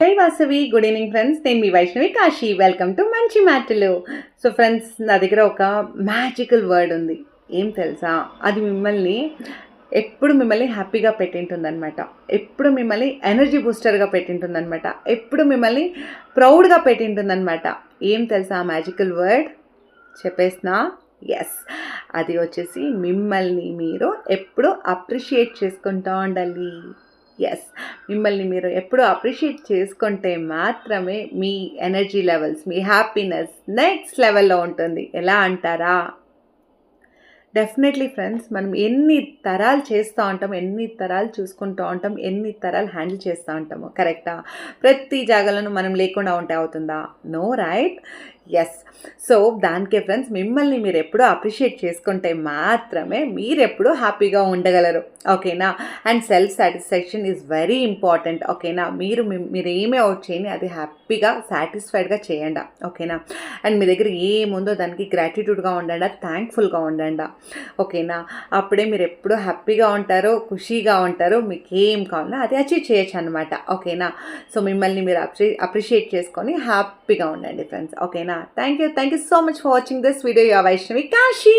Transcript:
జై Vasavi. Good evening friends. నేను మీ Vaishnavi Kashi. Welcome to మంచి మాటలు. సో ఫ్రెండ్స్, నా దగ్గర ఒక మ్యాజికల్ వర్డ్ ఉంది. ఏం తెలుసా? అది ఎప్పుడు మిమ్మల్ని హ్యాపీగా పెట్టింటుందన్నమాట. ఎప్పుడు మిమ్మల్ని ఎనర్జీ బూస్టర్గా పెట్టింటుందన్నమాట. ఎప్పుడు మిమ్మల్ని ప్రౌడ్గా పెట్టింటుందన్నమాట. ఏం తెలుసా ఆ మ్యాజికల్ వర్డ్? చెప్పేసినా? ఎస్, అది వచ్చేసి మిమ్మల్ని మీరు ఎప్పుడు అప్రిషియేట్ చేసుకుంటూ ఉండాలి. ఎస్, మిమ్మల్ని మీరు ఎప్పుడు అప్రిషియేట్ చేసుకుంటే మాత్రమే మీ ఎనర్జీ లెవెల్స్, మీ హ్యాపీనెస్ నెక్స్ట్ లెవెల్లో ఉంటుంది. ఎలా అంటారా? డెఫినెట్లీ ఫ్రెండ్స్, మనం ఎన్ని తరాలు చేస్తూ ఉంటాం, ఎన్ని తరాలు చూసుకుంటూ ఉంటాం, ఎన్ని తరాలు హ్యాండిల్ చేస్తూ ఉంటాము. కరెక్టా? ప్రతి జాగాలను మనం లేకుండా ఉంటే అవుతుందా? No, right? ఎస్. సో దానికే ఫ్రెండ్స్, మిమ్మల్ని మీరు ఎప్పుడూ అప్రిషియేట్ చేసుకుంటే మాత్రమే మీరు ఎప్పుడూ హ్యాపీగా ఉండగలరు. ఓకేనా? And self satisfaction is very important. ఓకేనా? మీరు ఏమీ అవుట్ చేయండి, అది హ్యాపీగా సాటిస్ఫైడ్గా చేయండి. ఓకేనా? అండ్ మీ దగ్గర ఏముందో దానికి గ్రాటిట్యూడ్గా ఉండండి, థ్యాంక్ఫుల్గా ఉండండి. ఓకేనా? అప్పుడే మీరు ఎప్పుడూ హ్యాపీగా ఉంటారో, ఖుషీగా ఉంటారో, మీకు ఏం కావాలన్నా అది అచీవ్ చేయొచ్చు అనమాట. ఓకేనా? సో మిమ్మల్ని మీరు అప్రిషియేట్ చేసుకొని హ్యాపీగా ఉండండి ఫ్రెండ్స్. ఓకేనా? Thank you so much for watching this video. Your Vaishnavi Kashi.